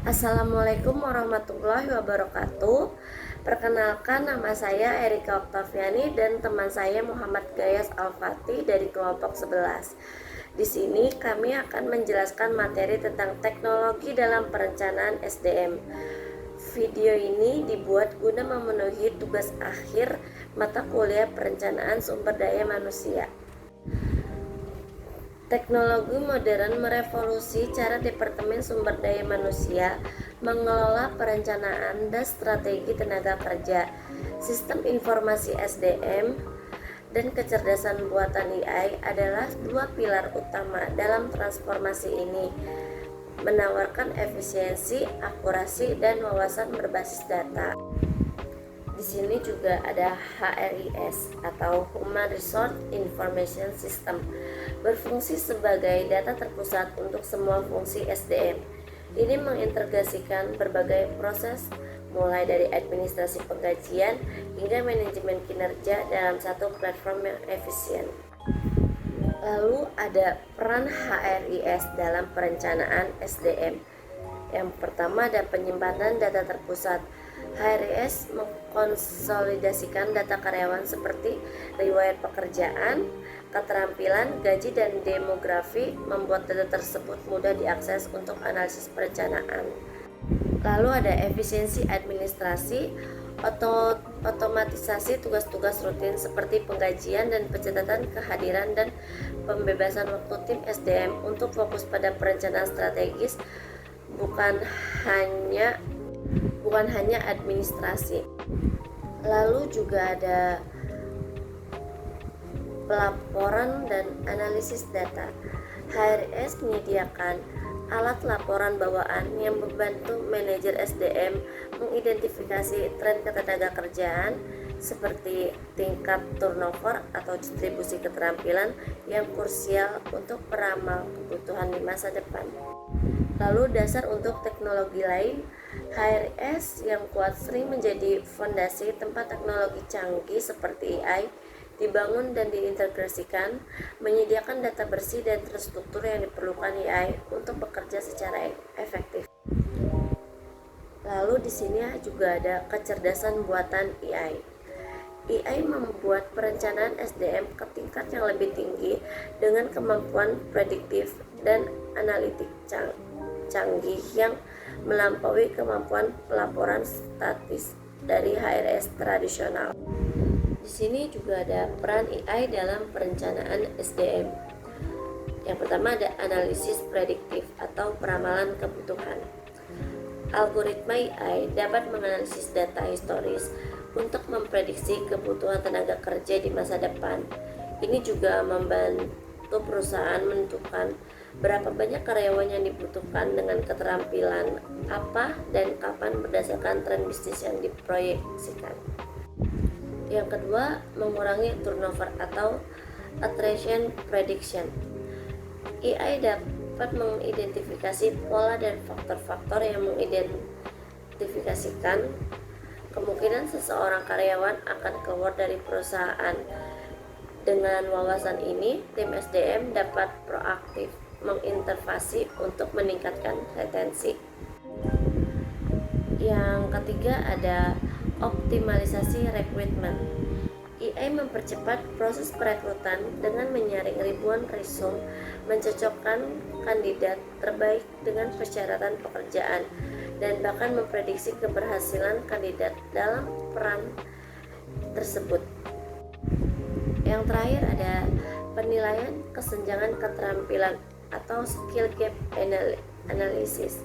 Assalamualaikum warahmatullahi wabarakatuh. Perkenalkan, nama saya Erika Oktaviani dan teman saya Muhammad Gayas Al-Fatih dari kelompok 11. Di sini kami akan menjelaskan materi tentang teknologi dalam perencanaan SDM. Video ini dibuat guna memenuhi tugas akhir mata kuliah perencanaan sumber daya manusia. Teknologi modern merevolusi cara Departemen Sumber Daya Manusia mengelola perencanaan dan strategi tenaga kerja, sistem informasi SDM, dan kecerdasan buatan AI adalah dua pilar utama dalam transformasi ini, menawarkan efisiensi, akurasi, dan wawasan berbasis data. Di sini juga ada HRIS atau Human Resource Information System, berfungsi sebagai data terpusat untuk semua fungsi SDM. Ini mengintegrasikan berbagai proses mulai dari administrasi penggajian hingga manajemen kinerja dalam satu platform yang efisien. Lalu ada peran HRIS dalam perencanaan SDM. Yang pertama ada penyimpanan data terpusat. HRIS mengkonsolidasikan data karyawan seperti riwayat pekerjaan, keterampilan, gaji, dan demografi, membuat data tersebut mudah diakses untuk analisis perencanaan. Lalu ada efisiensi administrasi, otomatisasi tugas-tugas rutin seperti penggajian dan pencatatan kehadiran dan pembebasan waktu tim SDM untuk fokus pada perencanaan strategis, bukan hanya administrasi. Lalu juga ada pelaporan dan analisis data. HRS menyediakan alat laporan bawaan yang membantu manajer SDM mengidentifikasi tren ketenaga kerjaan seperti tingkat turnover atau distribusi keterampilan yang krusial untuk peramal kebutuhan di masa depan. Lalu dasar untuk teknologi lain, HRS yang kuat sering menjadi fondasi tempat teknologi canggih seperti AI dibangun dan diintegrasikan, menyediakan data bersih dan terstruktur yang diperlukan AI untuk bekerja secara efektif. Lalu di sini juga ada kecerdasan buatan AI. AI membuat perencanaan SDM ke tingkat yang lebih tinggi dengan kemampuan prediktif dan analitik canggih yang melampaui kemampuan pelaporan statis dari HRS tradisional. Di sini juga ada peran AI dalam perencanaan SDM. Yang pertama ada analisis prediktif atau peramalan kebutuhan. Algoritma AI dapat menganalisis data historis untuk memprediksi kebutuhan tenaga kerja di masa depan. Ini juga membantu perusahaan menentukan berapa banyak karyawan yang dibutuhkan dengan keterampilan apa dan kapan berdasarkan tren bisnis yang diproyeksikan. Yang kedua, mengurangi turnover atau attrition prediction. AI dapat mengidentifikasi pola dan faktor-faktor yang mengidentifikasikan kemungkinan seseorang karyawan akan keluar dari perusahaan. Dengan wawasan ini, tim SDM dapat proaktif mengintervensi untuk meningkatkan retensi. Yang ketiga ada optimalisasi rekrutmen. AI mempercepat proses perekrutan dengan menyaring ribuan resume, mencocokkan kandidat terbaik dengan persyaratan pekerjaan, dan bahkan memprediksi keberhasilan kandidat dalam peran tersebut. Yang terakhir ada penilaian kesenjangan keterampilan atau skill gap analysis.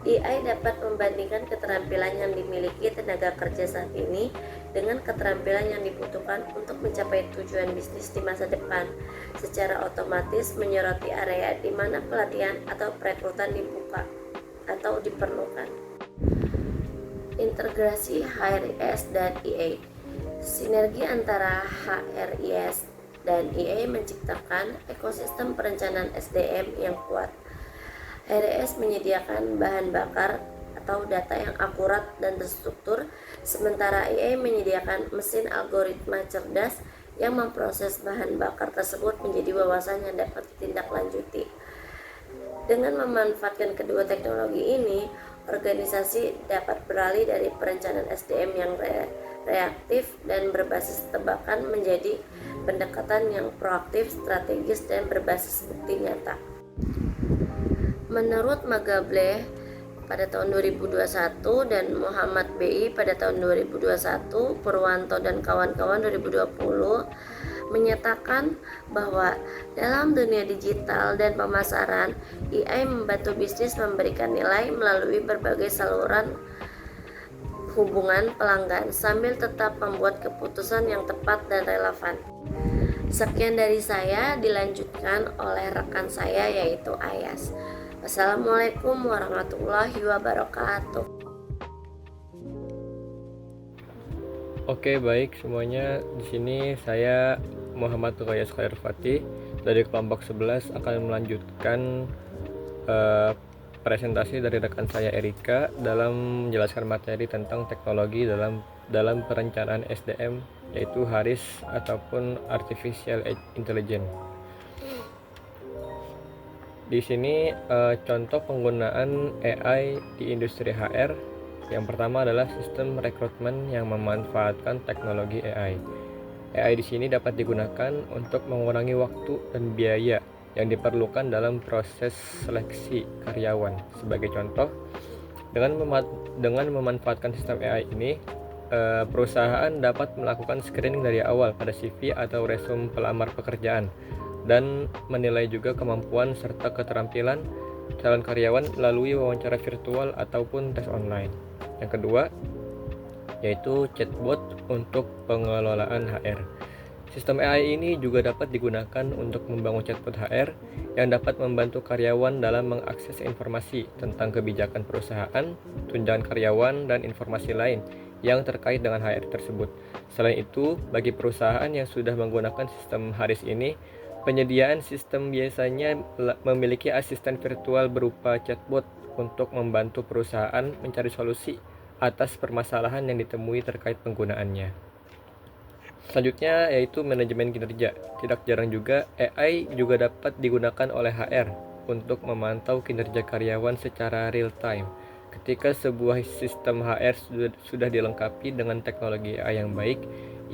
AI dapat membandingkan keterampilan yang dimiliki tenaga kerja saat ini dengan keterampilan yang dibutuhkan untuk mencapai tujuan bisnis di masa depan, secara otomatis menyoroti area di mana pelatihan atau perekrutan dibuka atau diperlukan. Integrasi HRIS dan AI. Sinergi antara HRIS dan AI menciptakan ekosistem perencanaan SDM yang kuat. HRIS menyediakan bahan bakar atau data yang akurat dan terstruktur, sementara AI menyediakan mesin algoritma cerdas yang memproses bahan bakar tersebut menjadi wawasan yang dapat ditindaklanjuti. Dengan memanfaatkan kedua teknologi ini, organisasi dapat beralih dari perencanaan SDM yang reaktif dan berbasis tebakan menjadi pendekatan yang proaktif, strategis, dan berbasis bukti nyata. Menurut Magable pada tahun 2021 dan Muhammad BI pada tahun 2021, Purwanto dan kawan-kawan 2020 menyatakan bahwa dalam dunia digital dan pemasaran, AI membantu bisnis memberikan nilai melalui berbagai saluran hubungan pelanggan sambil tetap membuat keputusan yang tepat dan relevan. Sekian dari saya, dilanjutkan oleh rekan saya yaitu Ayas. Wassalamualaikum warahmatullahi wabarakatuh. Oke, baik semuanya. Di sini saya Muhammad Rayas Khairfati dari kelompok 11 akan melanjutkan presentasi dari rekan saya Erika dalam menjelaskan materi tentang teknologi dalam perencanaan SDM, yaitu HARIS ataupun Artificial Intelligence. Di sini contoh penggunaan AI di industri HR. Yang pertama adalah sistem rekrutmen yang memanfaatkan teknologi AI. AI di sini dapat digunakan untuk mengurangi waktu dan biaya yang diperlukan dalam proses seleksi karyawan. Sebagai contoh, dengan memanfaatkan sistem AI ini, perusahaan dapat melakukan screening dari awal pada CV atau resume pelamar pekerjaan dan menilai juga kemampuan serta keterampilan calon karyawan melalui wawancara virtual ataupun tes online. Yang kedua, yaitu chatbot untuk pengelolaan HR. Sistem AI ini juga dapat digunakan untuk membangun chatbot HR yang dapat membantu karyawan dalam mengakses informasi tentang kebijakan perusahaan, tunjangan karyawan, dan informasi lain yang terkait dengan HR tersebut. Selain itu, bagi perusahaan yang sudah menggunakan sistem HARIS ini, penyediaan sistem biasanya memiliki asisten virtual berupa chatbot untuk membantu perusahaan mencari solusi atas permasalahan yang ditemui terkait penggunaannya. Selanjutnya yaitu manajemen kinerja. Tidak jarang juga AI juga dapat digunakan oleh HR untuk memantau kinerja karyawan secara real time. Ketika sebuah sistem HR sudah dilengkapi dengan teknologi AI yang baik,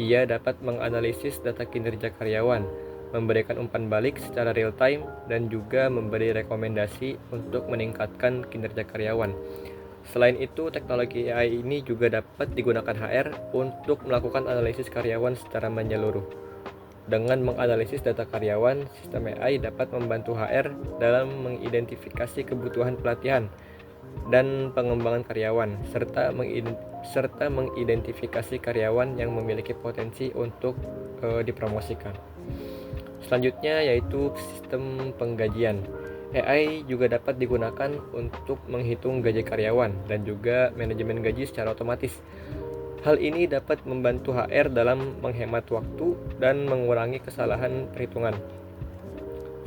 ia dapat menganalisis data kinerja karyawan, memberikan umpan balik secara real time, dan juga memberi rekomendasi untuk meningkatkan kinerja karyawan. Selain itu, teknologi AI ini juga dapat digunakan HR untuk melakukan analisis karyawan secara menyeluruh. Dengan menganalisis data karyawan, sistem AI dapat membantu HR dalam mengidentifikasi kebutuhan pelatihan dan pengembangan karyawan, serta mengidentifikasi karyawan yang memiliki potensi untuk dipromosikan. Selanjutnya yaitu sistem penggajian. AI juga dapat digunakan untuk menghitung gaji karyawan dan juga manajemen gaji secara otomatis. Hal ini dapat membantu HR dalam menghemat waktu dan mengurangi kesalahan perhitungan.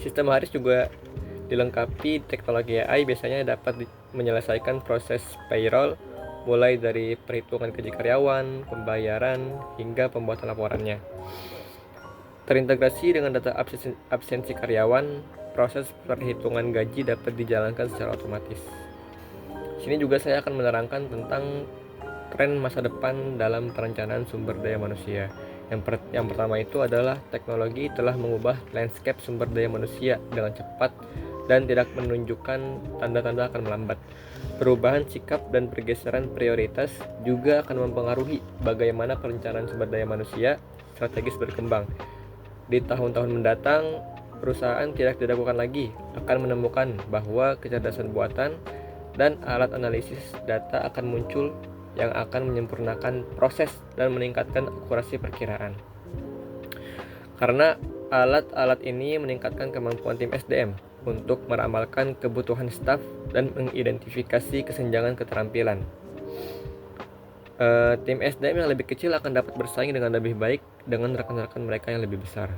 Sistem HARIS juga dilengkapi teknologi AI biasanya dapat menyelesaikan proses payroll mulai dari perhitungan gaji karyawan, pembayaran, hingga pembuatan laporannya. Terintegrasi dengan data absensi karyawan, proses perhitungan gaji dapat dijalankan secara otomatis. Sini juga saya akan menerangkan tentang tren masa depan dalam perencanaan sumber daya manusia. Yang pertama itu adalah teknologi telah mengubah landscape sumber daya manusia dengan cepat dan tidak menunjukkan tanda-tanda akan melambat. Perubahan sikap dan pergeseran prioritas juga akan mempengaruhi bagaimana perencanaan sumber daya manusia strategis berkembang. Di tahun-tahun mendatang, perusahaan tidak diragukan lagi akan menemukan bahwa kecerdasan buatan dan alat analisis data akan muncul yang akan menyempurnakan proses dan meningkatkan akurasi perkiraan. Karena alat-alat ini meningkatkan kemampuan tim SDM untuk meramalkan kebutuhan staf dan mengidentifikasi kesenjangan keterampilan. Tim SDM yang lebih kecil akan dapat bersaing dengan lebih baik dengan rekan-rekan mereka yang lebih besar.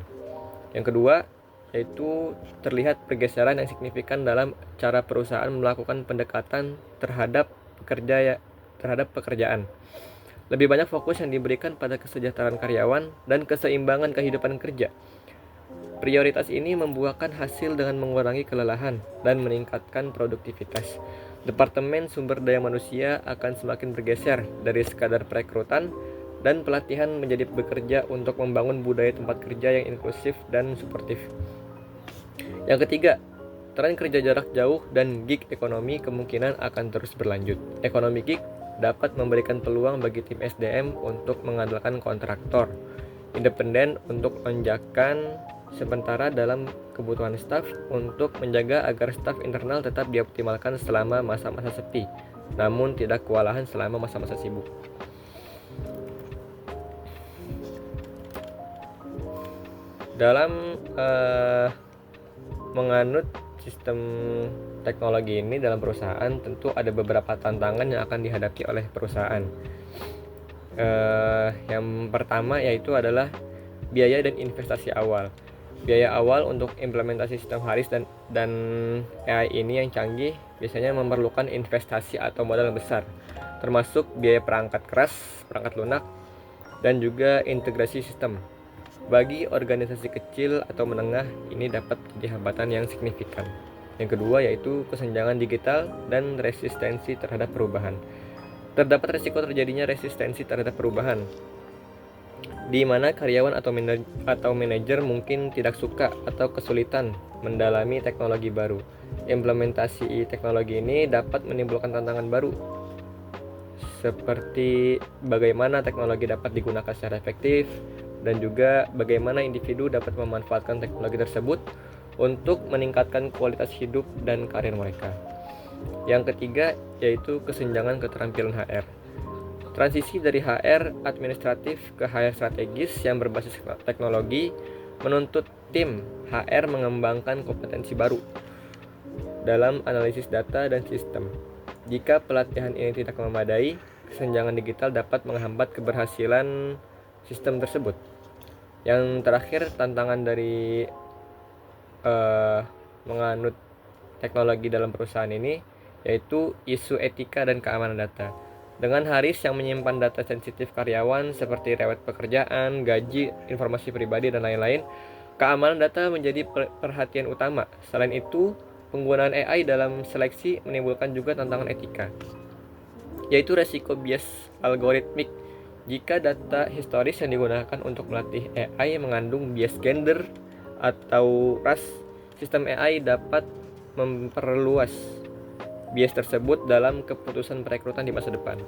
Yang kedua, yaitu terlihat pergeseran yang signifikan dalam cara perusahaan melakukan pendekatan terhadap pekerjaan. Lebih banyak fokus yang diberikan pada kesejahteraan karyawan dan keseimbangan kehidupan kerja. Prioritas ini membuahkan hasil dengan mengurangi kelelahan dan meningkatkan produktivitas. Departemen Sumber Daya Manusia akan semakin bergeser dari sekadar perekrutan dan pelatihan menjadi bekerja untuk membangun budaya tempat kerja yang inklusif dan suportif. Yang ketiga, tren kerja jarak jauh dan gig ekonomi kemungkinan akan terus berlanjut. Ekonomi gig dapat memberikan peluang bagi tim SDM untuk mengandalkan kontraktor independen untuk lonjakan sementara dalam kebutuhan staf untuk menjaga agar staf internal tetap dioptimalkan selama masa-masa sepi, namun tidak kewalahan selama masa-masa sibuk. Dalam menganut sistem teknologi ini dalam perusahaan, tentu ada beberapa tantangan yang akan dihadapi oleh perusahaan. Yang pertama yaitu adalah biaya dan investasi awal. Biaya awal untuk implementasi sistem Haris dan AI ini yang canggih biasanya memerlukan investasi atau modal besar, termasuk biaya perangkat keras, perangkat lunak, dan juga integrasi sistem. Bagi organisasi kecil atau menengah, ini dapat menjadi hambatan yang signifikan. Yang kedua yaitu kesenjangan digital dan resistensi terhadap perubahan. Terdapat risiko terjadinya resistensi terhadap perubahan, di mana karyawan atau manajer mungkin tidak suka atau kesulitan mendalami teknologi baru. Implementasi teknologi ini dapat menimbulkan tantangan baru, seperti bagaimana teknologi dapat digunakan secara efektif, dan juga bagaimana individu dapat memanfaatkan teknologi tersebut untuk meningkatkan kualitas hidup dan karir mereka. Yang ketiga yaitu kesenjangan keterampilan HR. Transisi dari HR administratif ke HR strategis yang berbasis teknologi menuntut tim HR mengembangkan kompetensi baru dalam analisis data dan sistem. Jika pelatihan ini tidak memadai, kesenjangan digital dapat menghambat keberhasilan sistem tersebut. Yang terakhir, tantangan dari menganut teknologi dalam perusahaan ini yaitu isu etika dan keamanan data. Dengan Haris yang menyimpan data sensitif karyawan seperti riwayat pekerjaan, gaji, informasi pribadi, dan lain-lain, keamanan data menjadi perhatian utama. Selain itu, penggunaan AI dalam seleksi menimbulkan juga tantangan etika, yaitu resiko bias algoritmik. Jika data historis yang digunakan untuk melatih AI mengandung bias gender atau ras, sistem AI dapat memperluas bias tersebut dalam keputusan perekrutan di masa depan.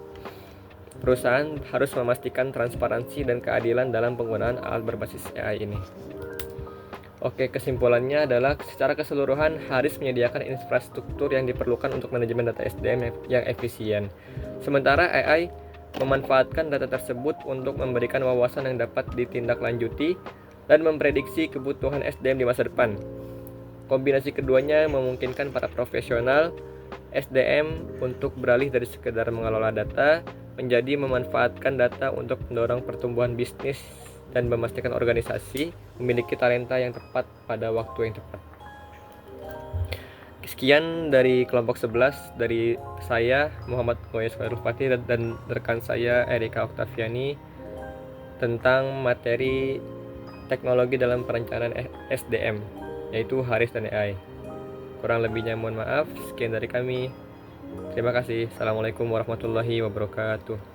Perusahaan harus memastikan transparansi dan keadilan dalam penggunaan alat berbasis AI ini. Oke, kesimpulannya adalah secara keseluruhan Haris menyediakan infrastruktur yang diperlukan untuk manajemen data SDM yang efisien. Sementara AI memanfaatkan data tersebut untuk memberikan wawasan yang dapat ditindaklanjuti dan memprediksi kebutuhan SDM di masa depan. Kombinasi keduanya memungkinkan para profesional SDM untuk beralih dari sekedar mengelola data menjadi memanfaatkan data untuk mendorong pertumbuhan bisnis dan memastikan organisasi memiliki talenta yang tepat pada waktu yang tepat. Sekian dari kelompok 11 dari saya Muhammad Goyes Khairul Fatih dan rekan saya Erika Oktaviani tentang materi teknologi dalam perencanaan SDM yaitu Haris dan AI. Kurang lebihnya mohon maaf. Sekian dari kami. Terima kasih. Assalamualaikum warahmatullahi wabarakatuh.